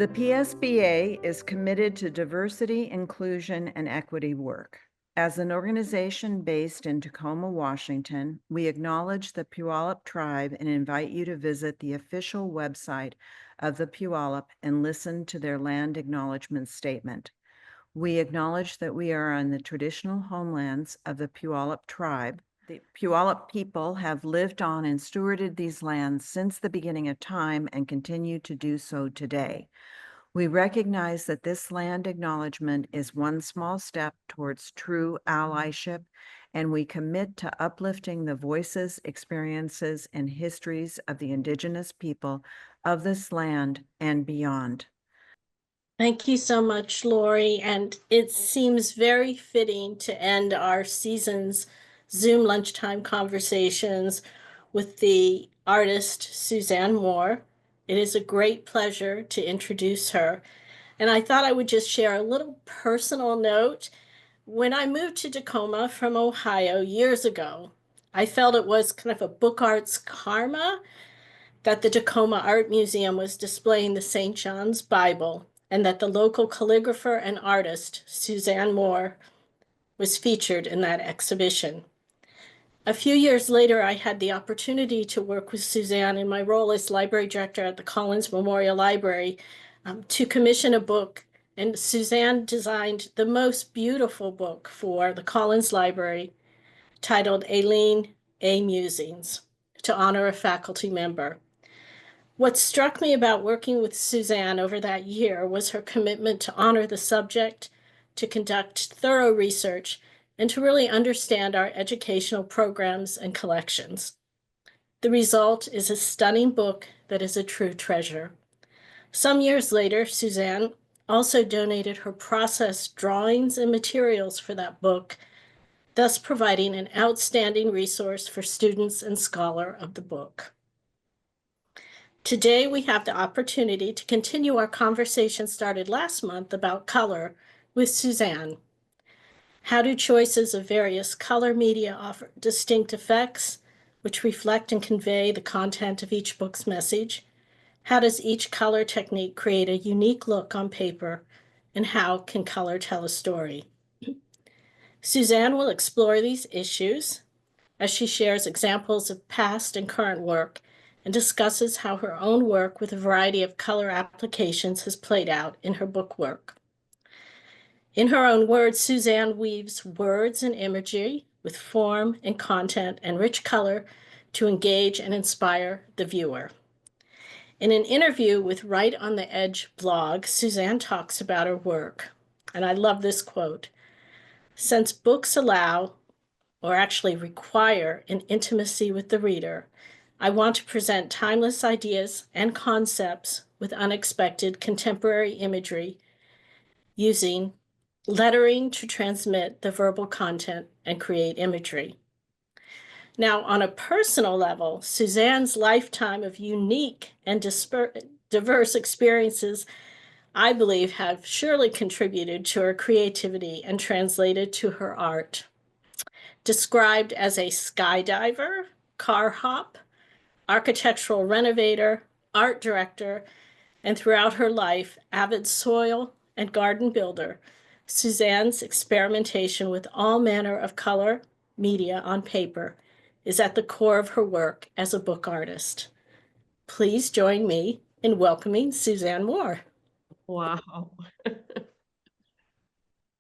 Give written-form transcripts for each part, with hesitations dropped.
The PSBA is committed to diversity, inclusion, and equity work. As an organization based in Tacoma, Washington, we acknowledge the Puyallup tribe and invite you to visit the official website of the Puyallup and listen to their land acknowledgement statement. We acknowledge that we are on the traditional homelands of the Puyallup tribe. The Puyallup people have lived on and stewarded these lands since the beginning of time and continue to do so today. We recognize that this land acknowledgement is one small step towards true allyship, and we commit to uplifting the voices, experiences, and histories of the Indigenous people of this land and beyond. Thank you so much, Lori. And it seems very fitting to end our season's Zoom lunchtime conversations with the artist Suzanne Moore. It is a great pleasure to introduce her. And I thought I would just share a little personal note. When I moved to Tacoma from Ohio years ago, I felt it was kind of a book arts karma that the Tacoma Art Museum was displaying the St. John's Bible, and that the local calligrapher and artist, Suzanne Moore, was featured in that exhibition. A few years later, I had the opportunity to work with Suzanne in my role as library director at the Collins Memorial Library to commission a book, and Suzanne designed the most beautiful book for the Collins Library titled Aileen A. Musings to honor a faculty member. What struck me about working with Suzanne over that year was her commitment to honor the subject, to conduct thorough research, and to really understand our educational programs and collections. The result is a stunning book that is a true treasure. Some years later, Suzanne also donated her processed drawings and materials for that book, thus providing an outstanding resource for students and scholars of the book. Today, we have the opportunity to continue our conversation started last month about color with Suzanne. How do choices of various color media offer distinct effects, which reflect and convey the content of each book's message? How does each color technique create a unique look on paper, and how can color tell a story? Suzanne will explore these issues as she shares examples of past and current work and discusses how her own work with a variety of color applications has played out in her book work. In her own words, Suzanne weaves words and imagery with form and content and rich color to engage and inspire the viewer. In an interview with Right on the Edge blog, Suzanne talks about her work, and I love this quote: "Since books allow, or actually require, an intimacy with the reader, I want to present timeless ideas and concepts with unexpected contemporary imagery, using lettering to transmit the verbal content and create imagery." Now, on a personal level, Suzanne's lifetime of unique and diverse experiences, I believe, have surely contributed to her creativity and translated to her art. Described as a skydiver, car hop, architectural renovator, art director, and throughout her life, avid soil and garden builder, Suzanne's experimentation with all manner of color media on paper is at the core of her work as a book artist. Please join me in welcoming Suzanne Moore. Wow.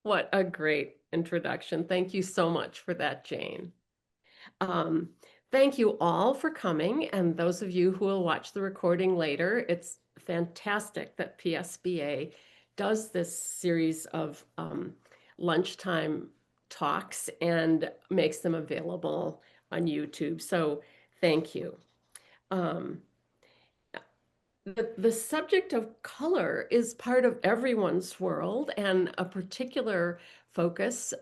What a great introduction. Thank you so much for that, Jane. Thank you all for coming, and those of you who will watch the recording later. It's fantastic that PSBA does this series of lunchtime talks and makes them available on YouTube. So thank you. The subject of color is part of everyone's world and a particular focus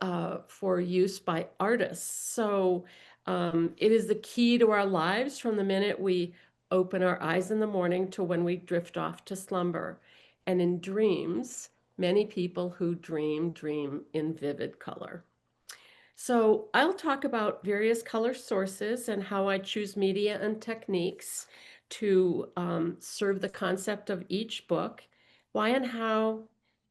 for use by artists. So it is the key to our lives from the minute we open our eyes in the morning to when we drift off to slumber. And in dreams, many people who dream in vivid color. So I'll talk about various color sources and how I choose media and techniques to serve the concept of each book. why and how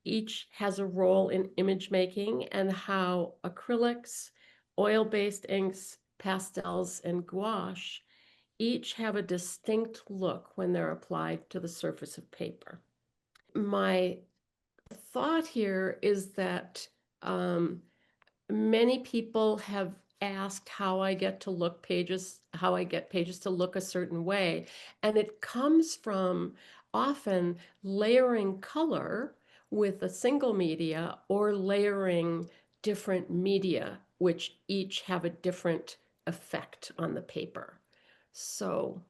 each has a role in image making, and how acrylics, oil-based inks, pastels, and gouache each have a distinct look when they're applied to the surface of paper. My thought here is that many people have asked how I get pages to look a certain way. And it comes from often layering color with a single media, or layering different media, which each have a different effect on the paper. So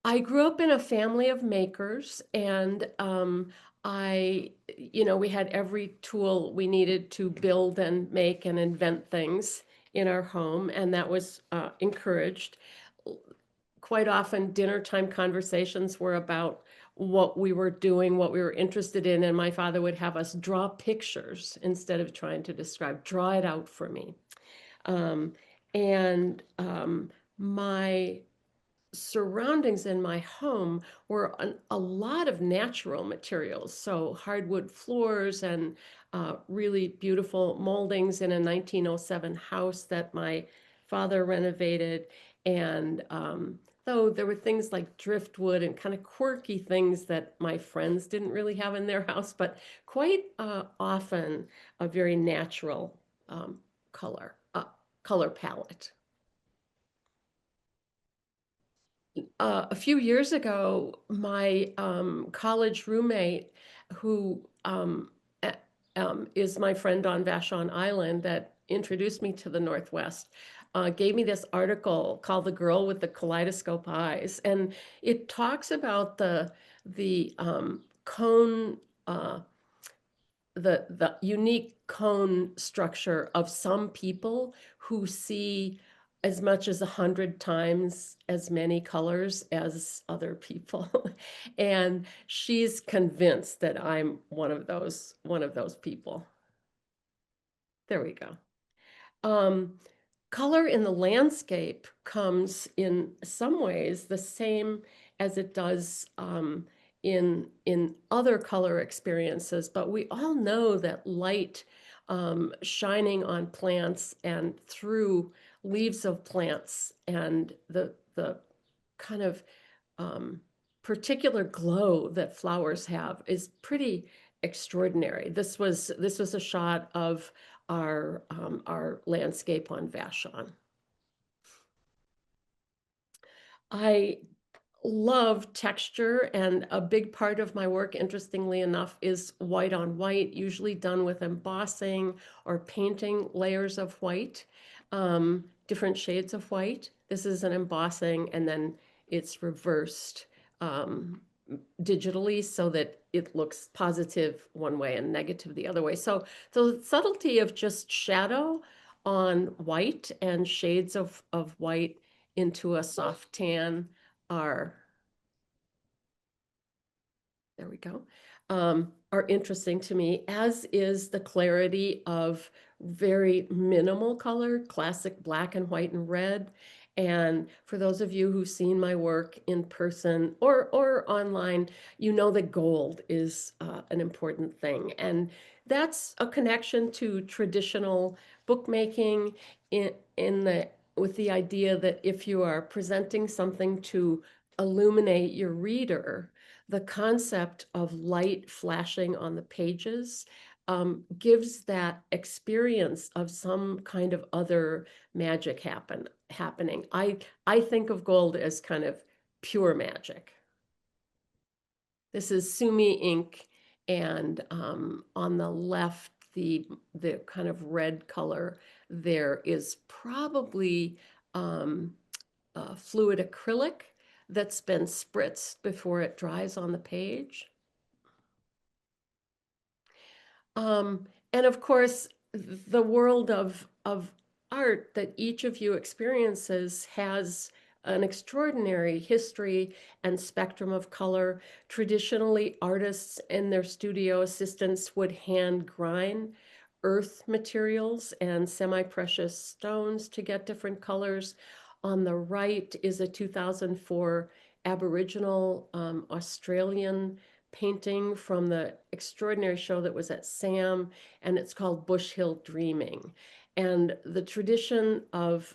I grew up in a family of makers, and we had every tool we needed to build and make and invent things in our home, and that was encouraged. Quite often, dinner time conversations were about what we were doing, what we were interested in, and my father would have us draw pictures instead of trying to describe, draw it out for me. And my surroundings in my home were a lot of natural materials. So hardwood floors and really beautiful moldings in a 1907 house that my father renovated. And though there were things like driftwood and kind of quirky things that my friends didn't really have in their house, but quite often a very natural color palette. A few years ago, my college roommate, who is my friend on Vashon Island that introduced me to the Northwest, gave me this article called "The Girl with the Kaleidoscope Eyes," and it talks about the cone. The unique cone structure of some people who see as much as 100 times as many colors as other people. And she's convinced that I'm one of those people. There we go. Color in the landscape comes in some ways the same as it does in other color experiences, but we all know that light shining on plants and through leaves of plants, and the kind of particular glow that flowers have is pretty extraordinary. This was a shot of our landscape on Vashon. I love texture, and a big part of my work, interestingly enough, is white on white, usually done with embossing or painting layers of white, different shades of white. This is an embossing, and then it's reversed digitally so that it looks positive one way and negative the other way. So the subtlety of just shadow on white and shades of white into a soft tan are, there we go, are interesting to me, as is the clarity of very minimal color, classic black and white and red. And for those of you who've seen my work in person or online, you know that gold is an important thing. And that's a connection to traditional bookmaking with the idea that if you are presenting something to illuminate your reader, the concept of light flashing on the pages gives that experience of some kind of other magic happening. I think of gold as kind of pure magic. This is Sumi ink, and on the left, the kind of red color there is probably fluid acrylic that's been spritzed before it dries on the page. And of course, the world of art that each of you experiences has an extraordinary history and spectrum of color. Traditionally, artists and their studio assistants would hand grind earth materials and semi-precious stones to get different colors. On the right is a 2004 Aboriginal Australian painting from the extraordinary show that was at SAM, and it's called Bush Hill Dreaming. And the tradition of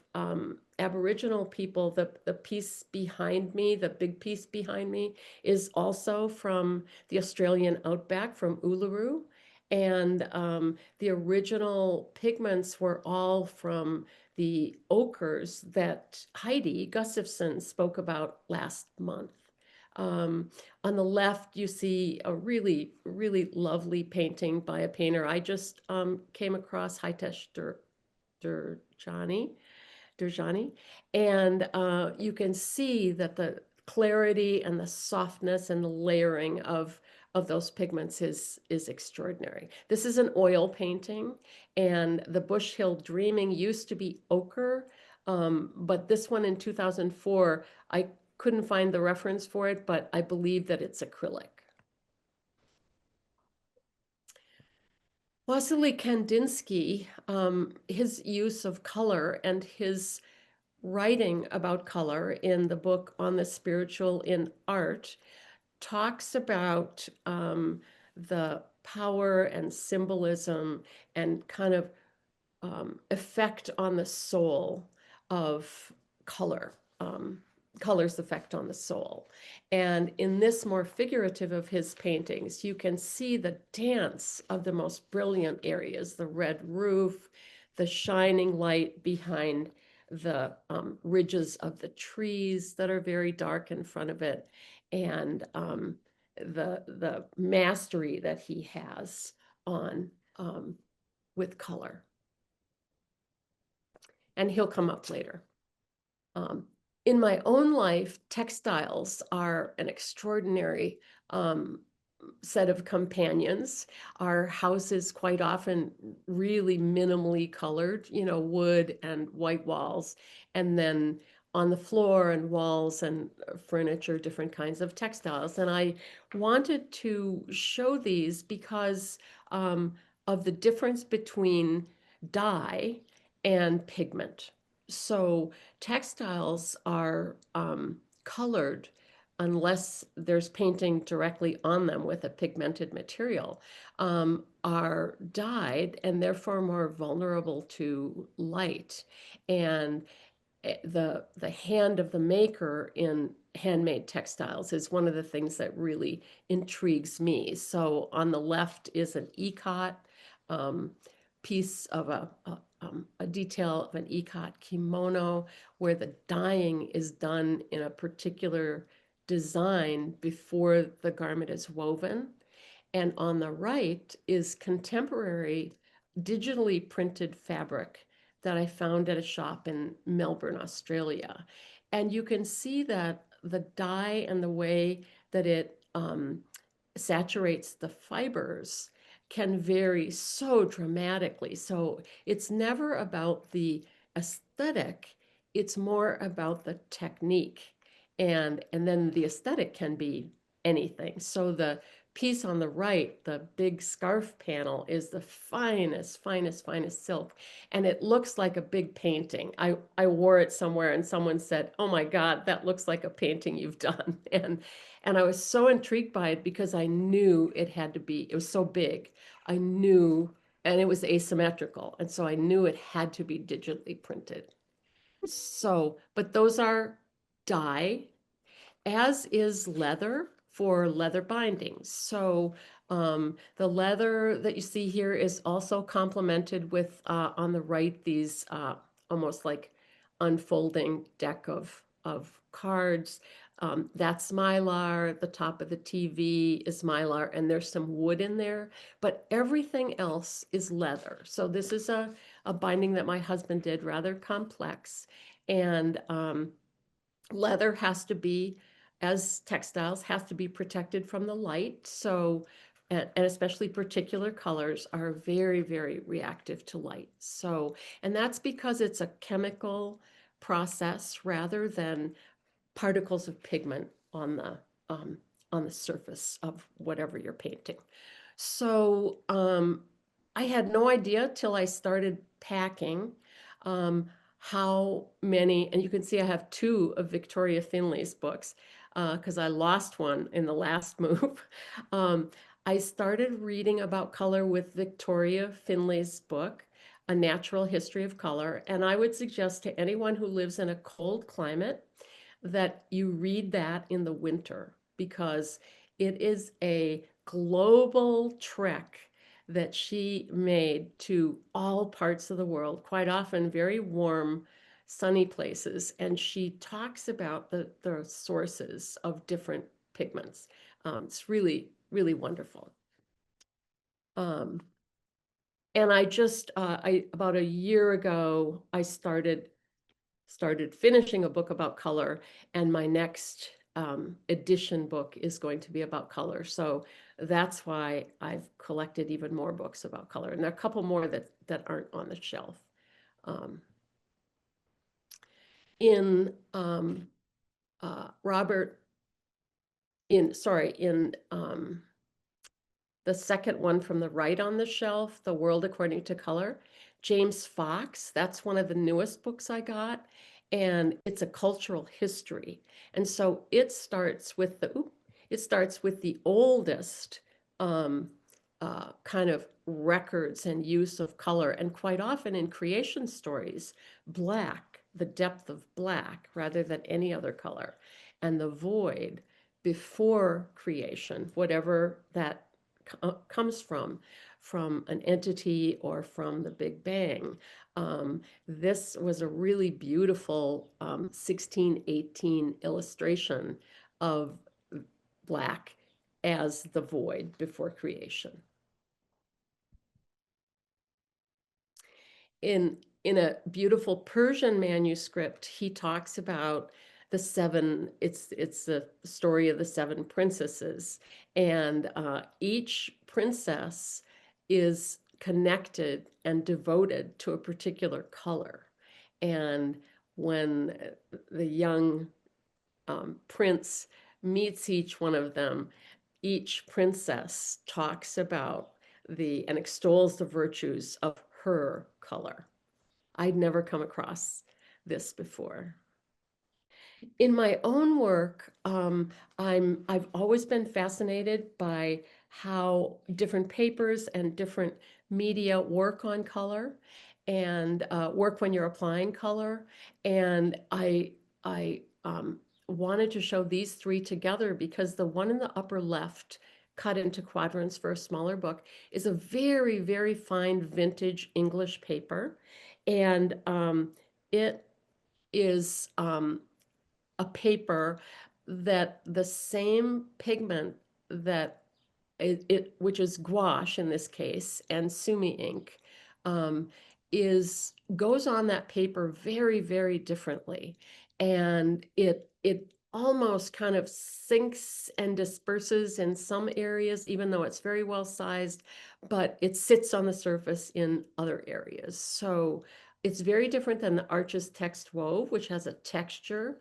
Aboriginal people, the piece behind me, the big piece behind me, is also from the Australian outback, from Uluru. And the original pigments were all from the ochres that Heidi Gustafson spoke about last month. On the left, you see a really, really lovely painting by a painter I just came across, Hitesh Durjani, and you can see that the clarity and the softness and the layering of those pigments is extraordinary. This is an oil painting, and the Bush Hill Dreaming used to be ochre, but this one in 2004, I couldn't find the reference for it, but I believe that it's acrylic. Vasily Kandinsky, his use of color and his writing about color in the book On the Spiritual in Art talks about the power and symbolism and kind of effect on the soul of color, color's effect on the soul. And in this more figurative of his paintings, you can see the dance of the most brilliant areas, the red roof, the shining light behind the ridges of the trees that are very dark in front of it, and the mastery that he has on with color. And he'll come up later. In my own life, textiles are an extraordinary set of companions. Our house is quite often really minimally colored, you know, wood and white walls, and then on the floor and walls and furniture, different kinds of textiles. And I wanted to show these because of the difference between dye and pigment. So textiles are colored unless there's painting directly on them with a pigmented material, are dyed and therefore more vulnerable to light. And the hand of the maker in handmade textiles is one of the things that really intrigues me. So on the left is an ikat, piece of a detail of an ikat kimono where the dyeing is done in a particular design before the garment is woven. And on the right is contemporary digitally printed fabric that I found at a shop in Melbourne, Australia. And you can see that the dye and the way that it saturates the fibers can vary so dramatically. So it's never about the aesthetic, it's more about the technique. And then the aesthetic can be anything. So the piece on the right, the big scarf panel, is the finest, finest, finest silk. And it looks like a big painting. I wore it somewhere and someone said, "Oh my God, that looks like a painting you've done." And I was so intrigued by it because I knew it had to be, it was so big. I knew, and it was asymmetrical. And so I knew it had to be digitally printed. So, but those are dye, as is leather for leather bindings. So the leather that you see here is also complemented with, on the right, these almost like unfolding deck of cards. That's mylar. The top of the TV is mylar, and there's some wood in there, but everything else is leather. So this is a binding that my husband did, rather complex. And leather has to be, as textiles, has to be protected from the light. So, and especially particular colors are very, very reactive to light. So, and that's because it's a chemical process rather than particles of pigment on the surface of whatever you're painting. So I had no idea till I started packing how many, and you can see I have two of Victoria Finlay's books, because I lost one in the last move. I started reading about color with Victoria Finlay's book, A Natural History of Color. And I would suggest to anyone who lives in a cold climate that you read that in the winter, because it is a global trek that she made to all parts of the world, quite often very warm, sunny places. And she talks about the sources of different pigments. It's really, really wonderful. And I just, about a year ago, I started finishing a book about color, and my next edition book is going to be about color. So that's why I've collected even more books about color, and there are a couple more that aren't on the shelf. In Robert, in the second one from the right on the shelf, The World According to Color, James Fox, that's one of the newest books I got, and it's a cultural history. And so it starts with the oldest kind of records and use of color, and quite often in creation stories, black, the depth of black rather than any other color, and the void before creation, whatever that comes from an entity or from the Big Bang. This was a really beautiful 1618 illustration of black as the void before creation. In a beautiful Persian manuscript, he talks about the seven, it's the story of the seven princesses, and each princess is connected and devoted to a particular color. And when the young prince meets each one of them, each princess talks about and extols the virtues of her color. I'd never come across this before. In my own work, I've always been fascinated by how different papers and different media work on color and work when you're applying color. And I wanted to show these three together because the one in the upper left, cut into quadrants for a smaller book, is a very, very fine vintage English paper. And it is a paper that the same pigment that which is gouache in this case, and sumi ink, goes on that paper very, very differently. And it almost kind of sinks and disperses in some areas, even though it's very well sized, but it sits on the surface in other areas. So it's very different than the Arches Text Wove, which has a texture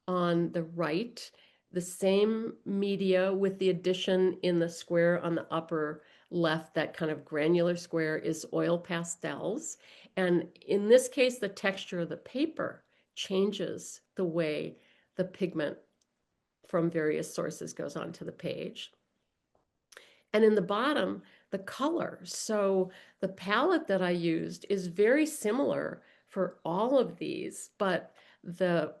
on the right, the same media with the addition in the square on the upper left, that kind of granular square, is oil pastels. And in this case, the texture of the paper changes the way the pigment from various sources goes onto the page. And in the bottom, the color. So the palette that I used is very similar for all of these, but the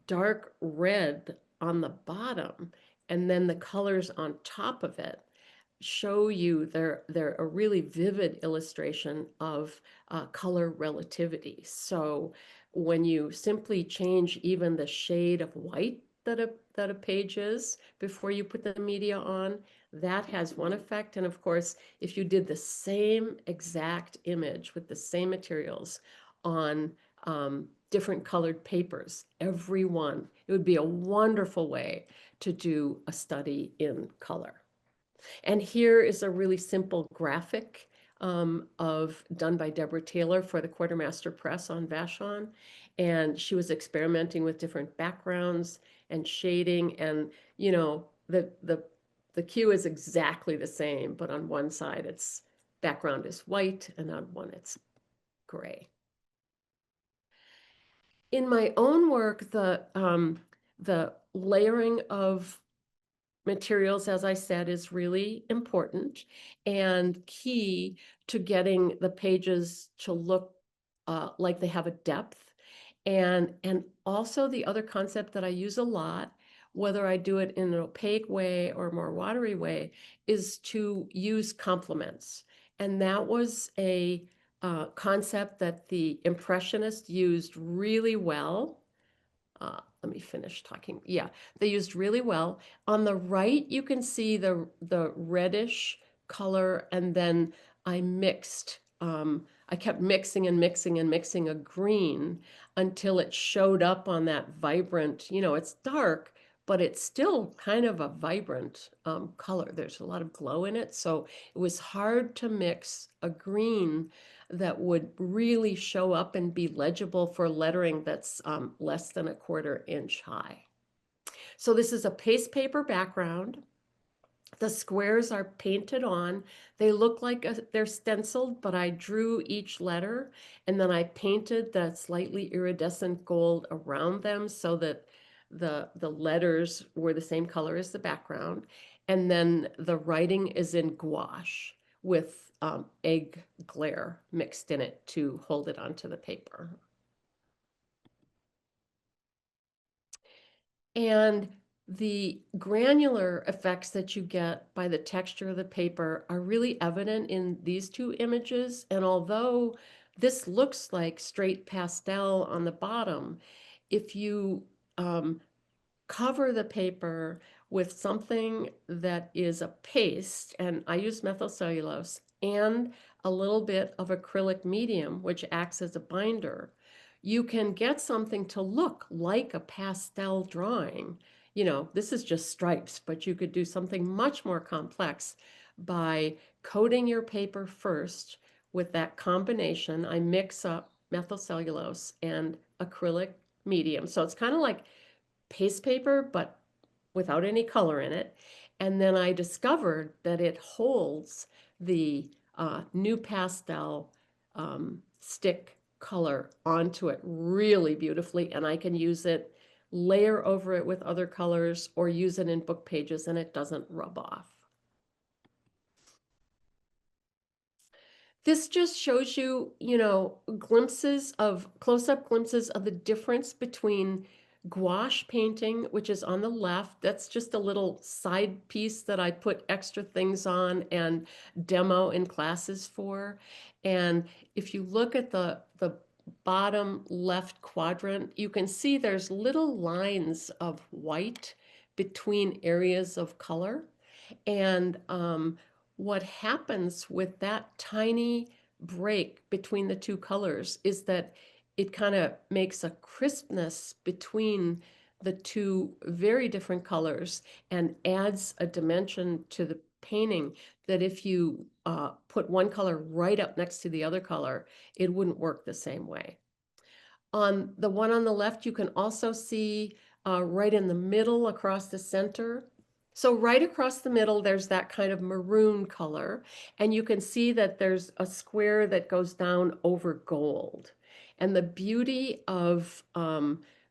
dark red on the bottom and then the colors on top of it show you they're a really vivid illustration of color relativity. So when you simply change even the shade of white that a page is before you put the media on, that has one effect. And of course, if you did the same exact image with the same materials on different colored papers, every one, it would be a wonderful way to do a study in color. And here is a really simple graphic done by Deborah Taylor for the Quartermaster Press on Vashon. And she was experimenting with different backgrounds and shading. And, you know, the cue is exactly the same, but on one side its background is white and on one it's gray. In my own work, The layering of materials, as I said, is really important and key to getting the pages to look like they have a depth. And also the other concept that I use a lot, whether I do it in an opaque way or a more watery way, is to use complements. And that was a concept that the Impressionists used really well. Let me finish talking. Yeah, they used really well. On the right, you can see the reddish color, and then I mixed. I kept mixing and mixing and mixing a green until it showed up on that vibrant. It's dark, but it's still kind of a vibrant color. There's a lot of glow in it, so it was hard to mix a green that would really show up and be legible for lettering that's less than a 1/4 inch high. So this is a paste paper background. The squares are painted on. They look like they're stenciled, but I drew each letter and then I painted that slightly iridescent gold around them so that the letters were the same color as the background. And then the writing is in gouache with egg glare mixed in it to hold it onto the paper. And the granular effects that you get by the texture of the paper are really evident in these two images. And although this looks like straight pastel on the bottom, if you cover the paper with something that is a paste, and I use methylcellulose, and a little bit of acrylic medium, which acts as a binder, you can get something to look like a pastel drawing. This is just stripes, but you could do something much more complex by coating your paper first with that combination. I mix up methylcellulose and acrylic medium. So it's kind of like paste paper, but without any color in it. And then I discovered that it holds the NuPastel stick color onto it really beautifully, and I can use it, layer over it with other colors, or use it in book pages, and it doesn't rub off. This just shows you, close-up glimpses of the difference between gouache painting, which is on the left. That's just a little side piece that I put extra things on and demo in classes for. And if you look at the bottom left quadrant, you can see there's little lines of white between areas of color. And what happens with that tiny break between the two colors is that it kind of makes a crispness between the two very different colors and adds a dimension to the painting that if you put one color right up next to the other color, it wouldn't work the same way. On the one on the left, you can also see right in the middle across the center. So right across the middle, there's that kind of maroon color, and you can see that there's a square that goes down over gold. And the beauty of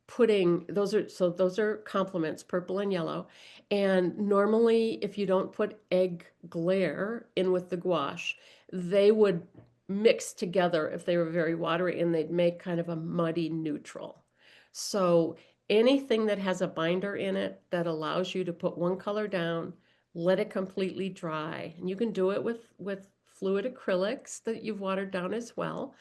putting, those are complements, purple and yellow. And normally, if you don't put egg glare in with the gouache, they would mix together if they were very watery, and they'd make kind of a muddy neutral. So anything that has a binder in it that allows you to put one color down, let it completely dry, and you can do it with fluid acrylics that you've watered down as well.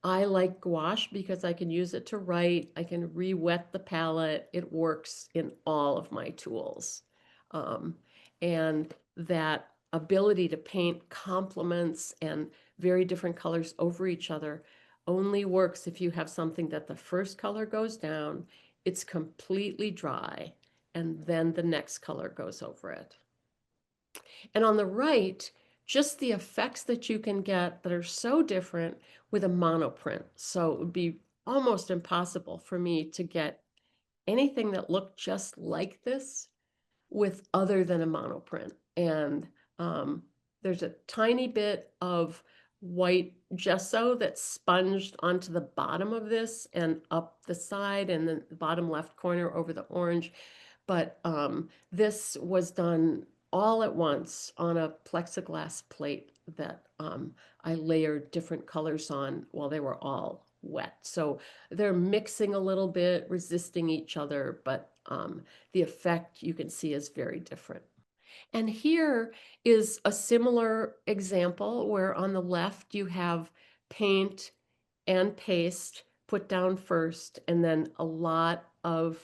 I like gouache because I can use it to write. I can re-wet the palette. It works in all of my tools. And that ability to paint complements and very different colors over each other only works if you have something that the first color goes down, it's completely dry, and then the next color goes over it. And on the right, just the effects that you can get that are so different with a monoprint. So it would be almost impossible for me to get anything that looked just like this with other than a monoprint. And there's a tiny bit of white gesso that's sponged onto the bottom of this and up the side and then the bottom left corner over the orange. But this was done all at once on a plexiglass plate that I layered different colors on while they were all wet. So they're mixing a little bit, resisting each other, but the effect you can see is very different. And here is a similar example where on the left you have paint and paste put down first, and then a lot of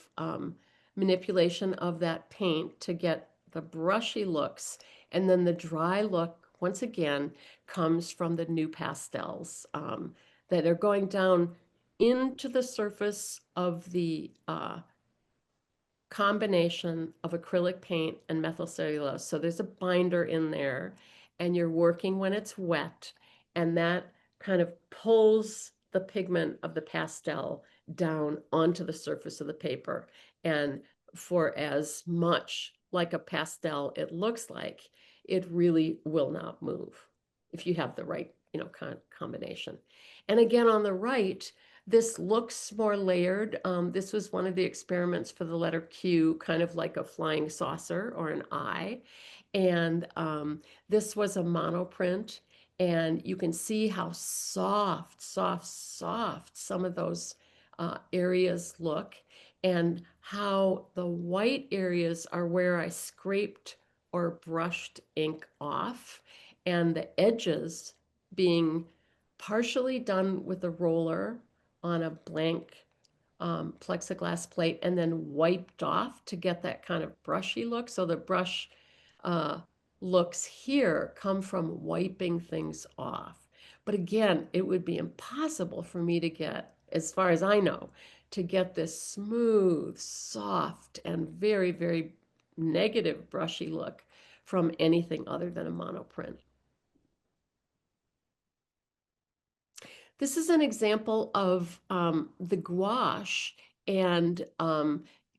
manipulation of that paint to get the brushy looks. And then the dry look, once again, comes from the new pastels that are going down into the surface of the combination of acrylic paint and methyl cellulose. So there's a binder in there, and you're working when it's wet, and that kind of pulls the pigment of the pastel down onto the surface of the paper. And for as much like a pastel it looks like, it really will not move if you have the right, combination. And again, on the right, this looks more layered. This was one of the experiments for the letter Q, kind of like a flying saucer or an eye. And this was a monoprint. And you can see how soft some of those areas look, and how the white areas are where I scraped or brushed ink off, and the edges being partially done with a roller on a blank plexiglass plate and then wiped off to get that kind of brushy look. So the brush uh, looks here come from wiping things off. But again, it would be impossible for me to get, as far as I know, to get this smooth, soft, and very, very negative brushy look from anything other than a monoprint. This is an example of the gouache, and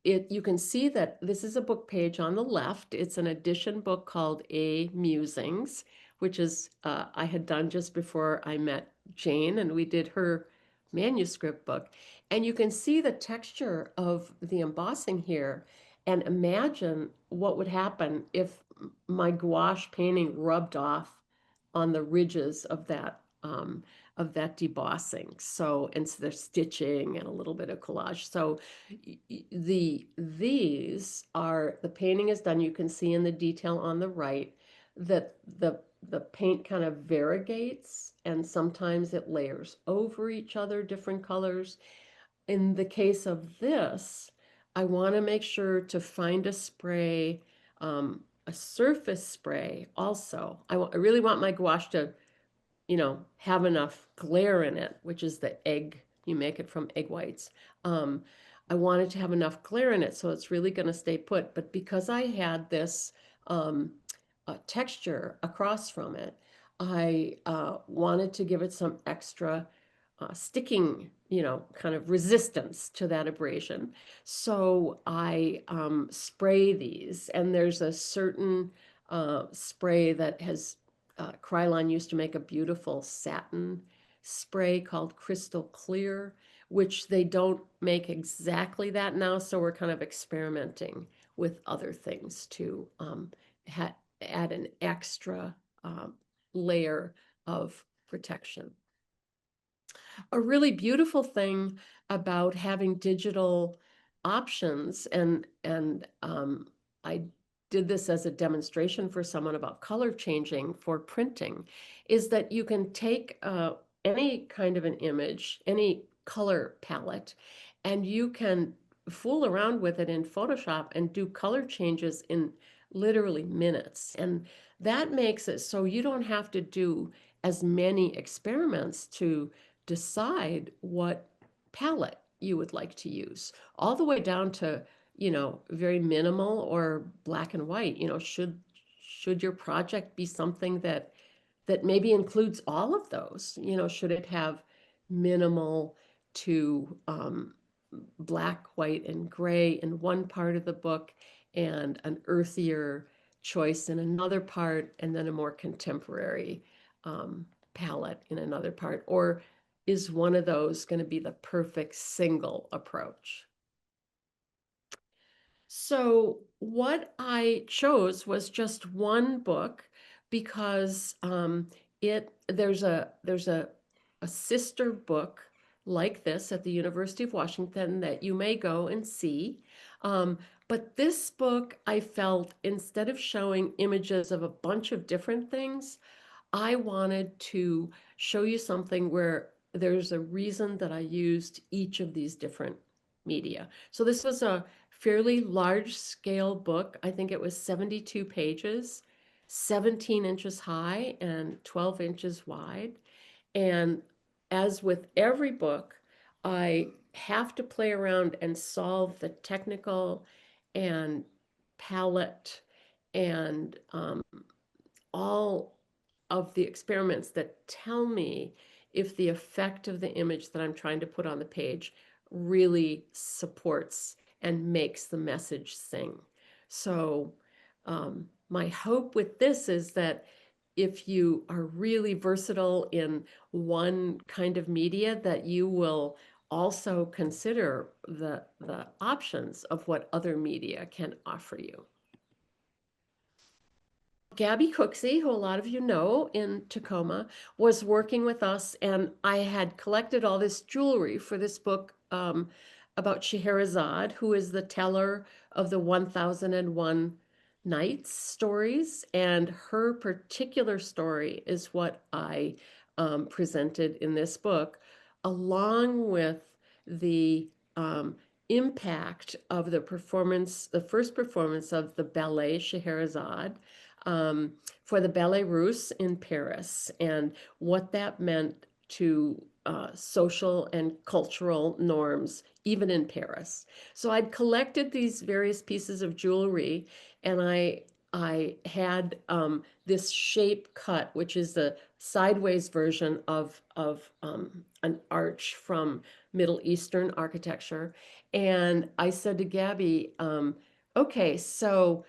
you can see that this is a book page on the left. It's an edition book called A Musings, which is I had done just before I met Jane, and we did her manuscript book. And you can see the texture of the embossing here, and imagine what would happen if my gouache painting rubbed off on the ridges of that debossing. So, and so there's stitching and a little bit of collage. So these are, the painting is done. You can see in the detail on the right that the paint kind of variegates, and sometimes it layers over each other, different colors. In the case of this, I want to make sure to find a spray, a surface spray also. I really want my gouache to have enough glare in it, which is the egg, you make it from egg whites. I wanted to have enough glare in it so it's really going to stay put. But because I had this texture across from it, I wanted to give it some extra sticking, kind of resistance to that abrasion. So I spray these, and there's a certain spray that has Krylon used to make a beautiful satin spray called Crystal Clear, which they don't make exactly that now. So we're kind of experimenting with other things to add an extra layer of protection. A really beautiful thing about having digital options, and I did this as a demonstration for someone about color changing for printing, is that you can take any kind of an image, any color palette, and you can fool around with it in Photoshop and do color changes in literally minutes. And that makes it so you don't have to do as many experiments to decide what palette you would like to use, all the way down to, very minimal or black and white. Should your project be something that maybe includes all of those? Should it have minimal to black, white, and gray in one part of the book, and an earthier choice in another part, and then a more contemporary palette in another part, or is one of those going to be the perfect single approach? So what I chose was just one book because there's a sister book like this at the University of Washington that you may go and see. But this book, I felt, instead of showing images of a bunch of different things, I wanted to show you something where there's a reason that I used each of these different media. So this was a fairly large scale book. I think it was 72 pages, 17 inches high and 12 inches wide. And as with every book, I have to play around and solve the technical and palette and all of the experiments that tell me if the effect of the image that I'm trying to put on the page really supports and makes the message sing. So my hope with this is that if you are really versatile in one kind of media, that you will also consider the options of what other media can offer you. Gabby Cooksey, who a lot of you know in Tacoma, was working with us, and I had collected all this jewelry for this book about Scheherazade, who is the teller of the 1001 Nights stories, and her particular story is what I presented in this book, along with the impact of the performance, the first performance of the ballet Scheherazade, for the Ballet Russe in Paris, and what that meant to social and cultural norms, even in Paris. So I'd collected these various pieces of jewelry, and I had this shape cut, which is the sideways version of an arch from Middle Eastern architecture. And I said to Gabby, okay, so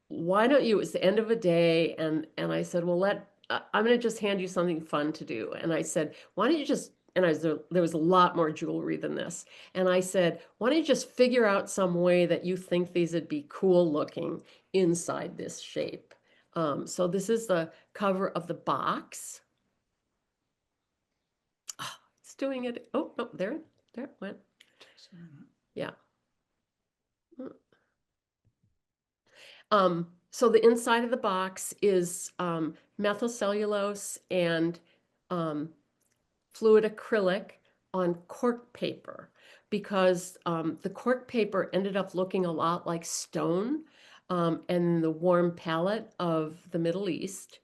why don't you, it's the end of a day, and I said, well, I'm going to just hand you something fun to do. And I said, why don't you just, and there was a lot more jewelry than this. And I said, why don't you just figure out some way that you think these would be cool looking inside this shape. So this is the cover of the box. Oh, it's doing it. Oh, no, there it went. Yeah. So the inside of the box is methylcellulose and fluid acrylic on cork paper, because the cork paper ended up looking a lot like stone and the warm palette of the Middle East.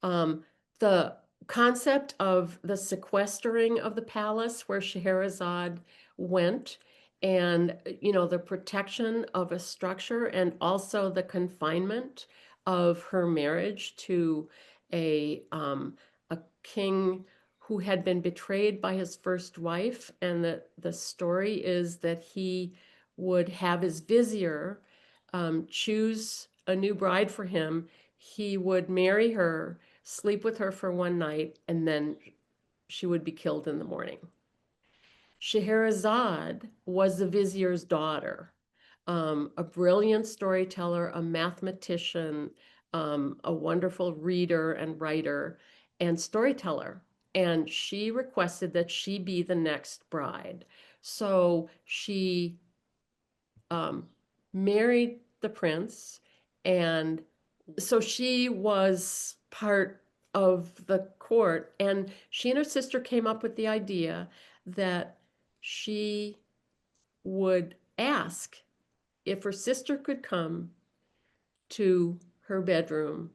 The concept of the sequestering of the palace where Scheherazade went, and the protection of a structure, and also the confinement of her marriage to a king who had been betrayed by his first wife, and the story is that he would have his vizier choose a new bride for him. He would marry her, sleep with her for one night, and then she would be killed in the morning. Scheherazade was the vizier's daughter, a brilliant storyteller, a mathematician, a wonderful reader and writer and storyteller. And she requested that she be the next bride. So she married the prince, and so she was part of the court, and she and her sister came up with the idea that she would ask if her sister could come to her bedroom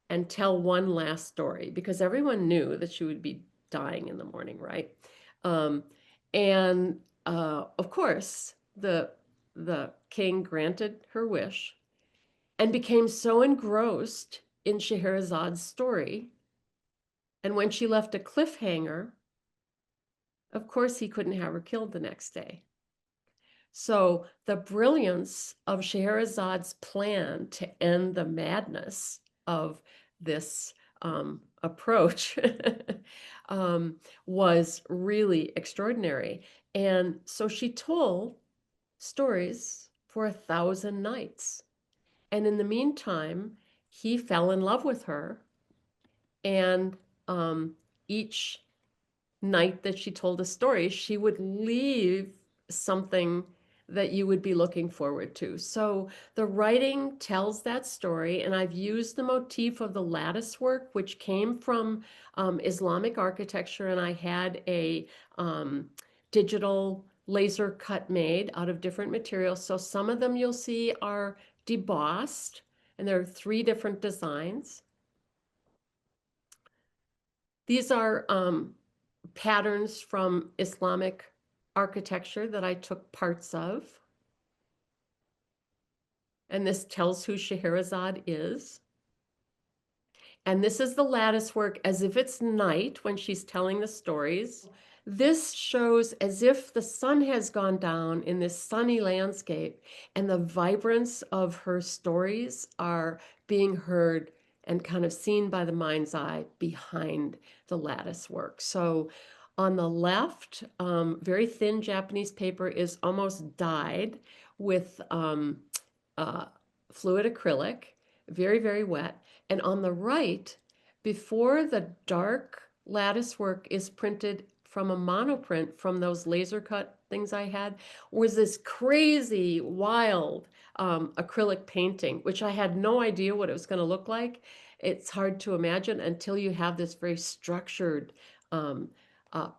and tell one last story, because everyone knew that she would be dying in the morning, right? And of course, the king granted her wish and became so engrossed in Scheherazade's story. And when she left a cliffhanger, of course, he couldn't have her killed the next day. So the brilliance of Scheherazade's plan to end the madness of this approach was really extraordinary. And so she told stories for 1,000 nights. And in the meantime, he fell in love with her. And each night that she told a story, she would leave something that you would be looking forward to. So the writing tells that story, and I've used the motif of the lattice work, which came from Islamic architecture, and I had a digital laser cut made out of different materials. So some of them you'll see are debossed, and there are 3 different designs. These are patterns from Islamic architecture that I took parts of. And this tells who Scheherazade is. And this is the lattice work as if it's night when she's telling the stories. This shows as if the sun has gone down in this sunny landscape, and the vibrance of her stories are being heard and kind of seen by the mind's eye behind the lattice work. So on the left, very thin Japanese paper is almost dyed with fluid acrylic, very, very wet. And on the right, before the dark lattice work is printed from a monoprint from those laser cut things I had, was this crazy, wild acrylic painting, which I had no idea what it was going to look like. It's hard to imagine until you have this very structured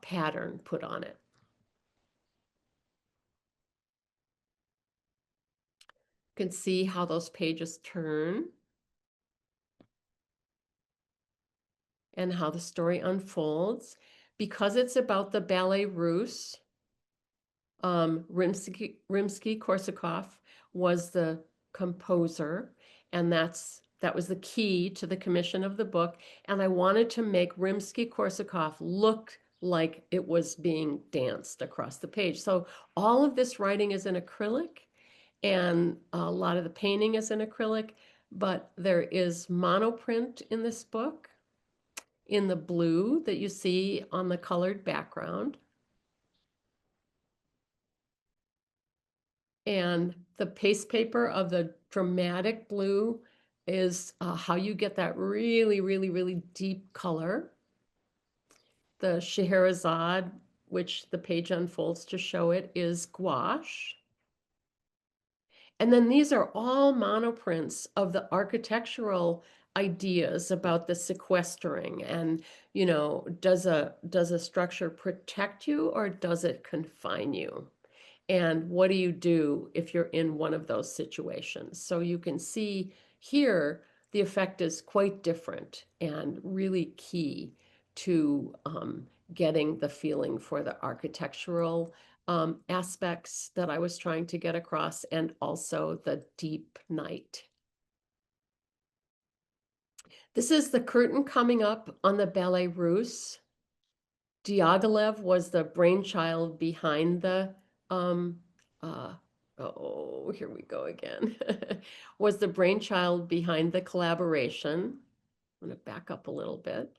pattern put on it. You can see how those pages turn and how the story unfolds. Because it's about the ballet russe, Rimsky-Korsakov was the composer, and that was the key to the commission of the book. And I wanted to make Rimsky-Korsakov look like it was being danced across the page. So all of this writing is in acrylic, and a lot of the painting is in acrylic, but there is monoprint in this book in the blue that you see on the colored background. And the paste paper of the dramatic blue is how you get that really, really, really deep color. The Scheherazade, which the page unfolds to show it, is gouache. And then these are all monoprints of the architectural ideas about the sequestering and, does a structure protect you or does it confine you? And what do you do if you're in one of those situations? So you can see here the effect is quite different and really key to getting the feeling for the architectural aspects that I was trying to get across, and also the deep night. This is the curtain coming up on the ballet russe. Diaghilev was the brainchild behind the here we go again, was the brainchild behind the collaboration. I'm going to back up a little bit.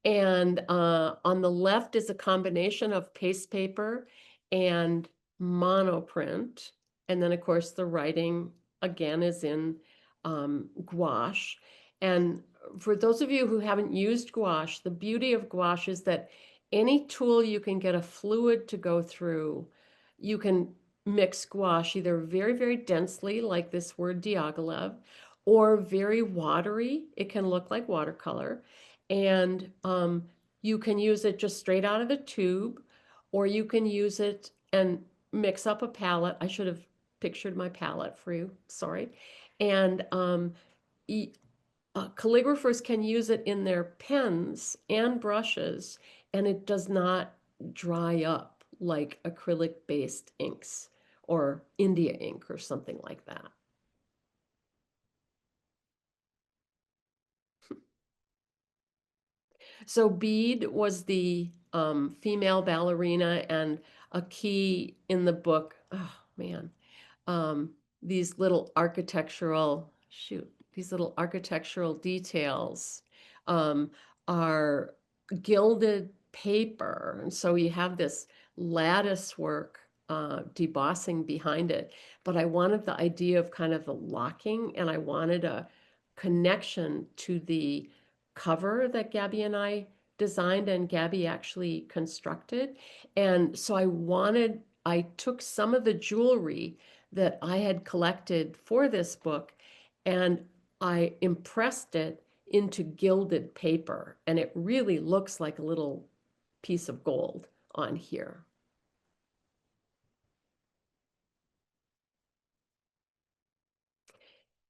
And on the left is a combination of paste paper and monoprint. And then, of course, the writing again is in gouache. And for those of you who haven't used gouache, the beauty of gouache is that any tool you can get a fluid to go through, you can mix gouache either very, very densely, like this word Diaghilev, or very watery. It can look like watercolor. And you can use it just straight out of the tube, or you can use it and mix up a palette. I should have pictured my palette for you, sorry. And calligraphers can use it in their pens and brushes, and it does not dry up like acrylic-based inks or India ink or something like that. So Bede was the female ballerina, and a key in the book. Oh, man, um, these little architectural, these little architectural details um, are gilded paper. And so you have this lattice work debossing behind it. But I wanted the idea of kind of the locking, and I wanted a connection to the cover that Gabby and I designed and Gabby actually constructed. And so I took some of the jewelry that I had collected for this book and I impressed it into gilded paper, and it really looks like a little piece of gold on here.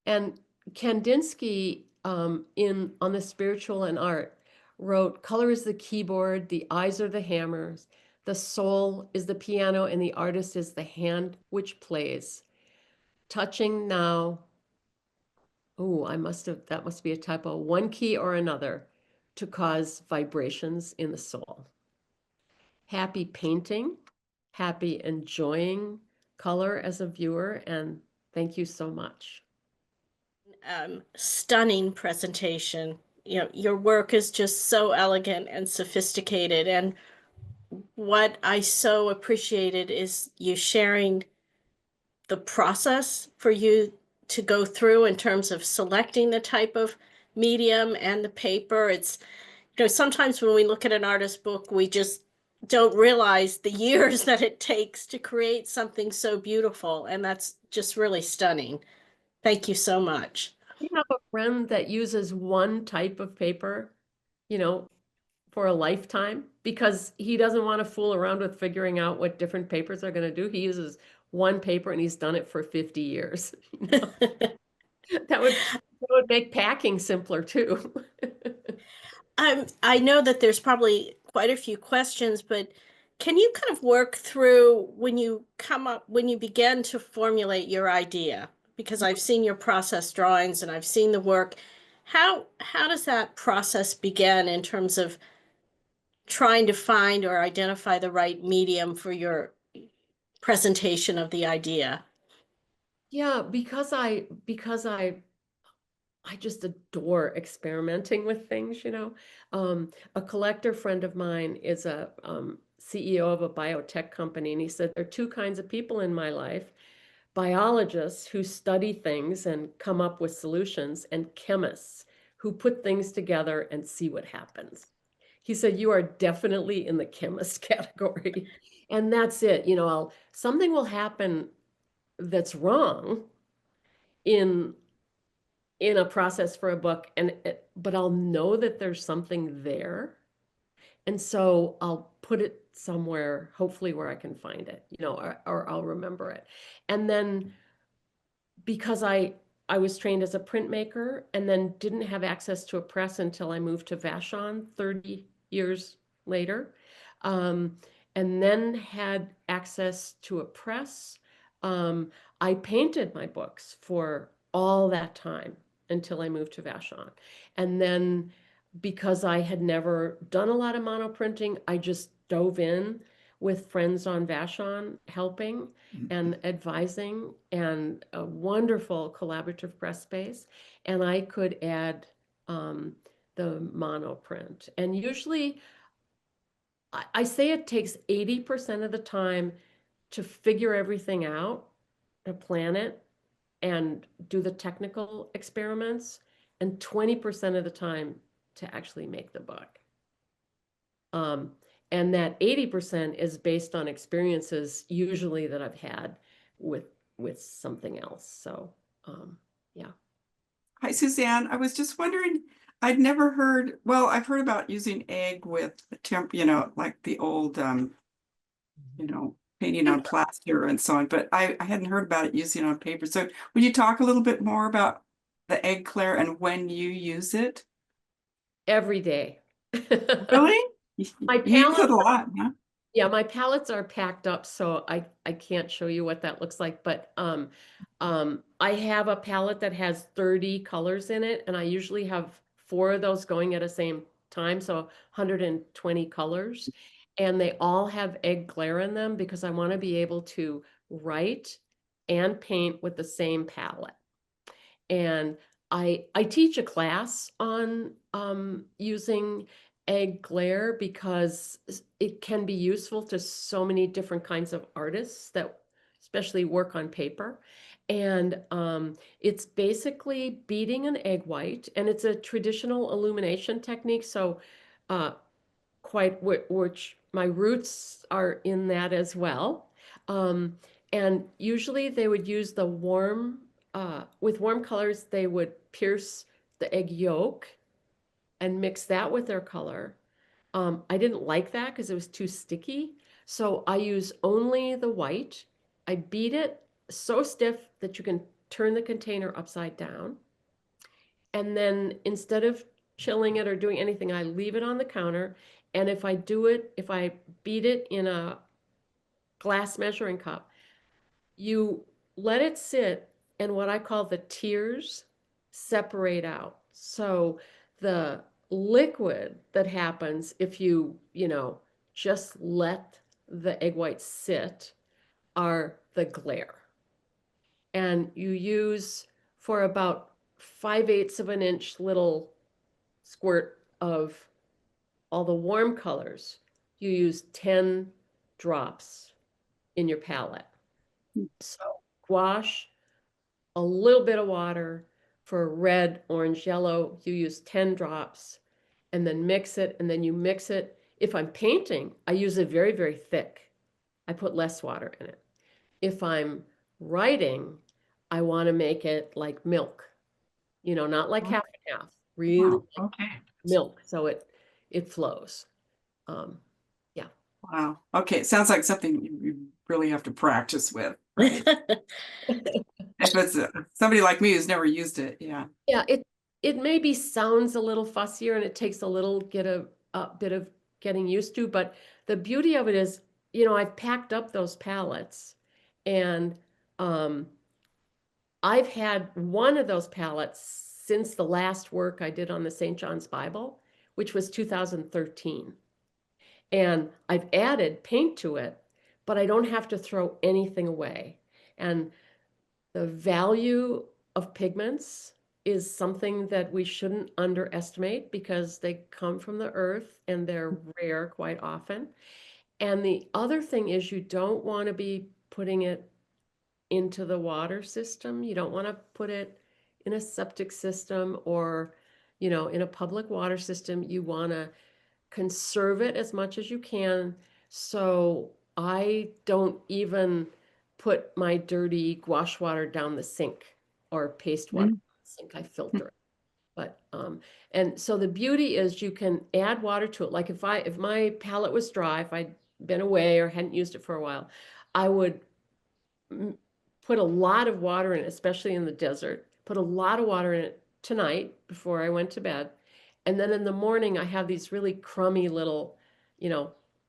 And Kandinsky, on the spiritual and art, wrote, "Color is the keyboard, the eyes are the hammers, the soul is the piano, and the artist is the hand which plays. Touching now," oh, that must be a typo, "one key or another to cause vibrations in the soul." Happy painting, happy enjoying color as a viewer, and thank you so much. Stunning presentation. You know, your work is just so elegant and sophisticated. And what I so appreciated is you sharing the process for you to go through in terms of selecting the type of medium and the paper. It's, you know, sometimes when we look at an artist book, we just don't realize the years that it takes to create something so beautiful. And that's just really stunning. Thank you so much. You have a friend that uses one type of paper, you know, for a lifetime because he doesn't want to fool around with figuring out what different papers are going to do. He uses one paper and he's done it for 50 years. You know? That would make packing simpler too. I know that there's probably quite a few questions, but can you kind of work through when you begin to formulate your idea? Because I've seen your process drawings and I've seen the work. How does that process begin in terms of trying to find or identify the right medium for your presentation of the idea? Yeah, because I just adore experimenting with things, you know. A collector friend of mine is a CEO of a biotech company, and he said there are two kinds of people in my life: biologists who study things and come up with solutions, and chemists who put things together and see what happens. He said, "You are definitely in the chemist category." And that's it. You know, something will happen that's wrong in a process for a book, but I'll know that there's something there, and so I'll put it somewhere, hopefully where I can find it, you know, or I'll remember it. And then because I was trained as a printmaker and then didn't have access to a press until I moved to Vashon 30 years later, um, and then had access to a press. I painted my books for all that time until I moved to Vashon. And then because I had never done a lot of monoprinting, I just dove in with friends on Vashon helping and advising, and a wonderful collaborative press space. And I could add the monoprint. And usually I say it takes 80% of the time to figure everything out, to plan it and do the technical experiments, and 20% of the time to actually make the book. Um, and that 80% is based on experiences usually that I've had with something else. So yeah. Hi, Suzanne. I was just wondering, I'd never heard, well, I've heard about using egg with temp, like the old, painting on plaster and so on, but I hadn't heard about it using on paper. So would you talk a little bit more about the egg Claire and when you use it? Every day. Really? My You use it palette, a lot, huh? yeah, my palettes are packed up, so I can't show you what that looks like, but I have a palette that has 30 colors in it, and I usually have 4 of those going at the same time, so 120 colors, and they all have egg glare in them because I want to be able to write and paint with the same palette. And I teach a class on using egg glare because it can be useful to so many different kinds of artists that especially work on paper. And it's basically beating an egg white, and it's a traditional illumination technique. So which my roots are in that as well. Um, and usually they would use the with warm colors, they would pierce the egg yolk and mix that with their color. I didn't like that because it was too sticky. So I use only the white. I beat it so stiff that you can turn the container upside down. And then instead of chilling it or doing anything, I leave it on the counter. And if I beat it in a glass measuring cup, you let it sit and what I call the tears separate out. So the liquid that happens if just let the egg whites sit are the glare. And you use for about 5/8 of an inch little squirt of all the warm colors, you use 10 drops in your palette. So gouache, a little bit of water. For red, orange, yellow, you use 10 drops and then mix it, and then you mix it. If I'm painting, I use it very, very thick. I put less water in it. If I'm writing, I want to make it like milk, not like half and half, really Wow. Okay. milk, so it flows. Yeah. Wow. Okay. It sounds like something you really have to practice with, right? If it's somebody like me who's never used it, yeah. Yeah, it maybe sounds a little fussier and it takes a little a bit of getting used to, but the beauty of it is, I've packed up those palettes and I've had one of those palettes since the last work I did on the St. John's Bible, which was 2013. And I've added paint to it, but I don't have to throw anything away. And the value of pigments is something that we shouldn't underestimate because they come from the earth and they're rare quite often. And the other thing is you don't want to be putting it into the water system. You don't want to put it in a septic system or, in a public water system. You want to conserve it as much as you can. So I don't even put my dirty gouache water down the sink or paste water down the sink. I filter it. But and so the beauty is you can add water to it. Like if my palette was dry, if I'd been away or hadn't used it for a while, I would put a lot of water in it, especially in the desert. Put a lot of water in it tonight before I went to bed. And then in the morning, I have these really crummy little,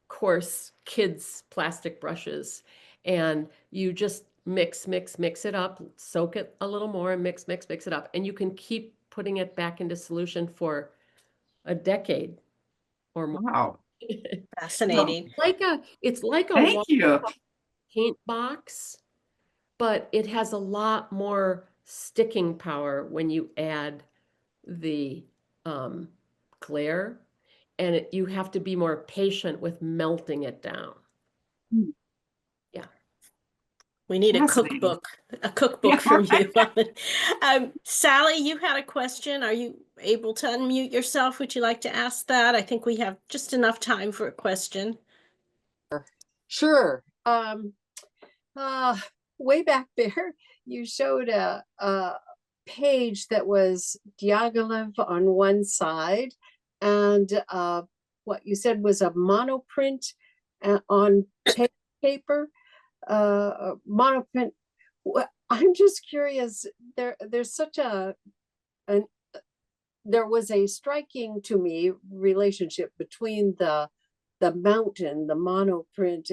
coarse kids' plastic brushes. And you just mix it up, soak it a little more, and mix it up. And you can keep putting it back into solution for a decade or more. Wow. Fascinating. It's like a Thank you. paint box, but it has a lot more sticking power when you add the glare, and you have to be more patient with melting it down. Hmm. Yeah. We need Fascinating. a cookbook from you. Sally, you had a question. Are you able to unmute yourself? Would you like to ask that? I think we have just enough time for a question. Sure. Way back there, you showed a page that was Diaghilev on one side, and what you said was a monoprint on paper. Monoprint. I'm just curious. There's such there was a striking to me relationship between the mountain, the monoprint,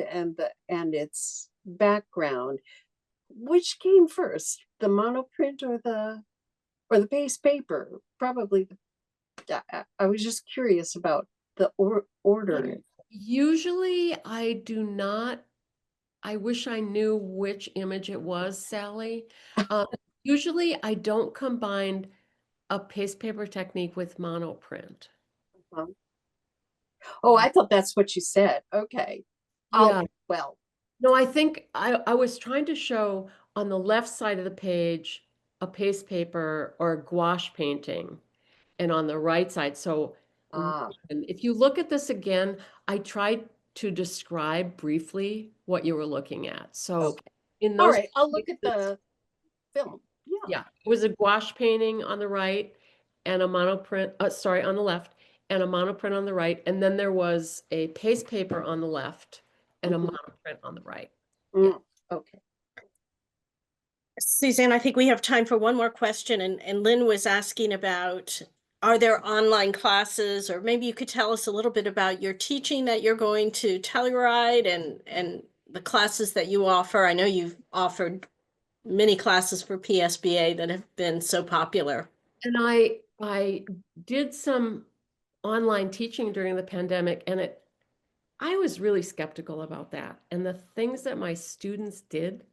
and its background. Which came first, the monoprint or the base paper? Probably I was just curious about the order. Usually I I wish I knew which image it was, Sally. Usually I don't combine a paste paper technique with monoprint. Um, Oh, I thought that's what you said. Okay. Yeah. Well, No, I think I was trying to show on the left side of the page a paste paper or a gouache painting, and on the right side. So ah, and if you look at this again, I tried to describe briefly what you were looking at. So okay. in All those right. I'll look at cases, the film. Yeah. yeah, it was a gouache painting on the right and a monoprint, sorry, on the left, and a monoprint on the right. And then there was a paste paper on the left and a Mhm. monoprint on the right. Yeah. Okay. Suzanne, I think we have time for one more question, and Lynn was asking about, are there online classes, or maybe you could tell us a little bit about your teaching that you're going to Telluride and the classes that you offer. I know you've offered many classes for PSBA that have been so popular. And I did some online teaching during the pandemic, and I was really skeptical about that. And the things that my students did,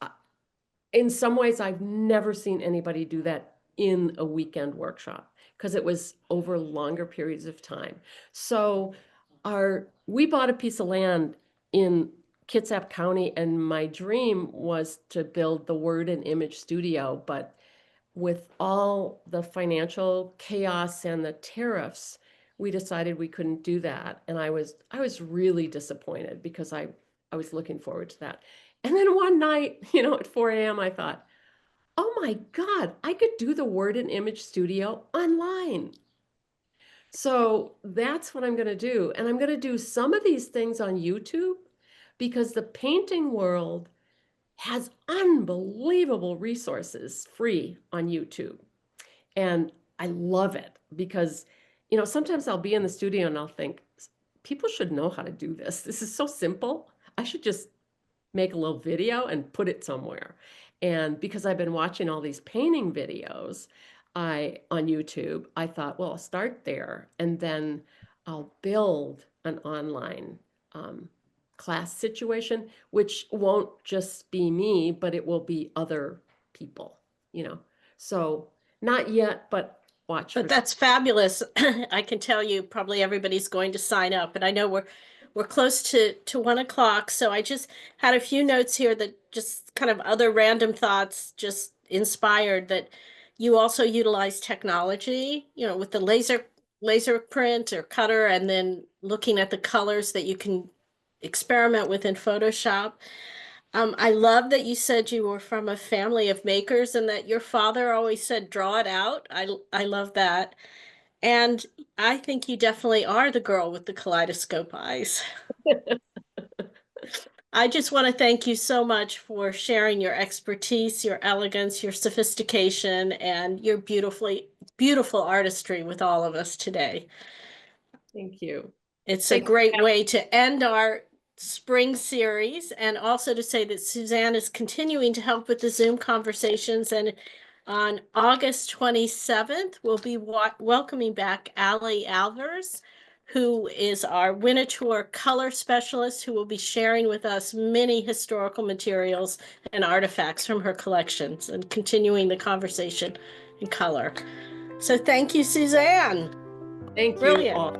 uh, in some ways, I've never seen anybody do that in a weekend workshop because it was over longer periods of time. So we bought a piece of land in Kitsap County, and my dream was to build the Word and Image Studio, but with all the financial chaos and the tariffs, we decided we couldn't do that. And I was really disappointed because I was looking forward to that. And then one night, at 4 a.m., I thought, oh my God, I could do the Word and Image Studio online. So that's what I'm going to do. And I'm going to do some of these things on YouTube because the painting world has unbelievable resources free on YouTube. And I love it because, sometimes I'll be in the studio and I'll think, people should know how to do this. This is so simple. I should just make a little video and put it somewhere. And because I've been watching all these painting videos on YouTube, I thought, well, I'll start there and then I'll build an online class situation, which won't just be me, but it will be other people. So not yet, but watch for But that's fabulous. I can tell you probably everybody's going to sign up. And I know we're close to 1 o'clock. So I just had a few notes here that just kind of other random thoughts just inspired that you also utilize technology, with the laser print or cutter, and then looking at the colors that you can experiment with in Photoshop. I love that you said you were from a family of makers and that your father always said, draw it out. I love that. And I think you definitely are the girl with the kaleidoscope eyes. I just want to thank you so much for sharing your expertise, your elegance, your sophistication, and your beautiful artistry with all of us today. Thank you. It's a Thanks. great way to end our spring series, and also to say that Suzanne is continuing to help with the Zoom conversations. And on August 27th, we'll be welcoming back Ali Alvers, who is our Winnetou color specialist, who will be sharing with us many historical materials and artifacts from her collections and continuing the conversation in color. So thank you, Suzanne. Thank you Brilliant. all.